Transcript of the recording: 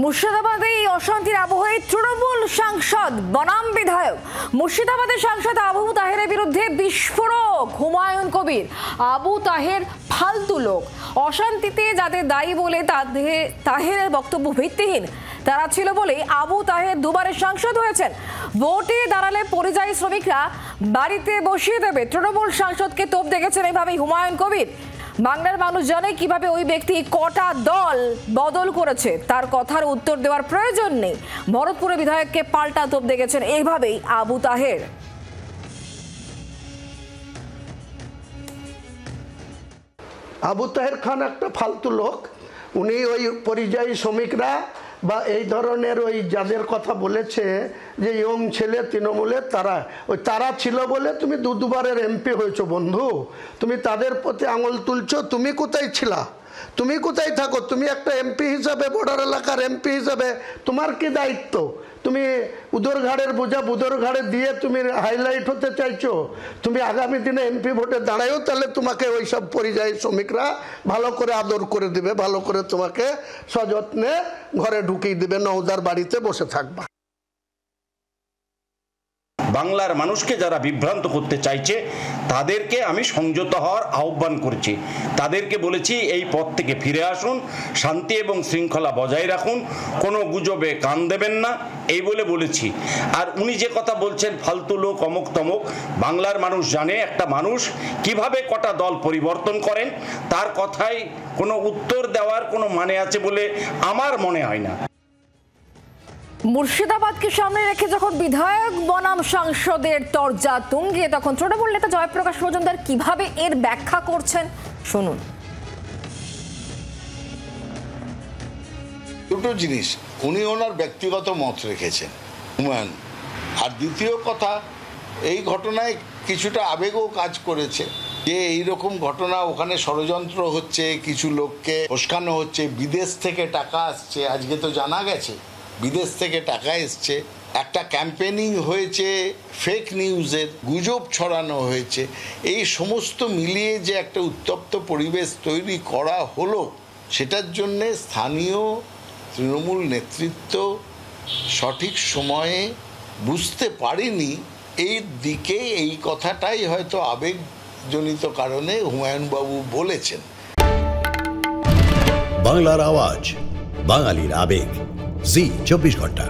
মুর্শিদাবাদে অশান্তির আবহে তৃণমূল সাংসদ বনাম বিধায়ক। মুর্শিদাবাদের সাংসদ আবু তাহেরের বিরুদ্ধে বিস্ফোরক হুমায়ুন কবির। আবু তাহের ফালতু লোক, অশান্তিতে যাদের দায়ী বলে তাহেরের বক্তব্য ভিত্তিহীন। তারা ছিল বলে আবু তাহের দুবারের সাংসদ হয়েছেন। ভোটে দাঁড়ালে পরিযায়ী শ্রমিকরা বাড়িতে বসিয়ে দেবে, তৃণমূল সাংসদকে তোপ দেখেছেন এভাবেই হুমায়ুন কবির। বাংলার মানুষ জানে কিভাবে ওই ব্যক্তি কটা দল বদল করেছে, তার কথার উত্তর দেওয়ার প্রয়োজন নেই। ভরতপুরে বিধায়ককে পাল্টা তোপ দেখেছেন এইভাবেই আবু তাহের। আবু তাহের খান একটা ফালতু লোক। উনি ওই পরিযায়ী শ্রমিকরা বা এই ধরনের ওই যাদের কথা বলেছে যে ইয়ং ছেলে তৃণমূলে, তারা ছিল বলে তুমি দুবারের এমপি হয়েছো বন্ধু। তুমি তাদের প্রতি আঙুল তুলছো। তুমি কোথায় ছিলা? তুমি কোথায় থাকো? তুমি একটা এমপি হিসাবে, বর্ডার এলাকার এমপি হিসাবে তোমার কি দায়িত্ব? তুমি উদর ঘাড়ের বোঝা বুদর ঘাড়ে দিয়ে তুমি হাইলাইট হতে চাইছো? তুমি আগামী দিনে এমপি ভোটে দাঁড়ায়ও, তাহলে তোমাকে ওই সব পরিযায়ী শ্রমিকরা ভালো করে আদর করে দিবে, ভালো করে তোমাকে সযত্নে ঘরে ঢুকিয়ে দিবে, নওদার বাড়িতে বসে থাকবা। বাংলার মানুষকে যারা বিভ্রান্ত করতে চাইছে তাদেরকে আমি সংযত হওয়ার আহ্বান করেছি। তাদেরকে বলেছি এই পথ থেকে ফিরে আসুন, শান্তি এবং শৃঙ্খলা বজায় রাখুন, কোনো গুজবে কান দেবেন না, এই বলেছি। আর উনি যে কথা বলছেন ফালতু লোক অমুক তমুক, বাংলার মানুষ জানে একটা মানুষ কিভাবে কটা দল পরিবর্তন করেন। তার কথায় কোনো উত্তর দেওয়ার কোনো মানে আছে বলে আমার মনে হয় না। মুর্শিদাবাদকে সামনে রেখে যখন বিধায়ক বনাম সাংসদের তরজা তুঙ্গে, তখন তৃণমূল নেতা জয়প্রকাশ মজুমদার কিভাবে এর ব্যাখ্যা করছেন শুনুন। দুটো জিনিস, উনি ওনার ব্যক্তিগত মত রেখেছেন হুমায়ুন, আর দ্বিতীয় কথা, এই ঘটনায় কিছুটা আবেগও কাজ করেছে যে এইরকম ঘটনা, ওখানে ষড়যন্ত্র হচ্ছে, কিছু লোককে উস্কানো হচ্ছে, বিদেশ থেকে টাকা আসছে। আজকে তো জানা গেছে বিদেশ থেকে টাকা এসছে, একটা ক্যাম্পেনিং হয়েছে, ফেক নিউজের গুজব ছড়ানো হয়েছে। এই সমস্ত মিলিয়ে যে একটা উত্তপ্ত পরিবেশ তৈরি করা হলো, সেটার জন্যে স্থানীয় তৃণমূল নেতৃত্ব সঠিক সময়ে বুঝতে পারেনি। এই দিকে এই কথাটাই হয়তো আবেগজনিত কারণে হুমায়ুনবাবু বলেছেন। বাংলার আওয়াজ, বাঙালির আবেগ, জি 24 ঘন্টা।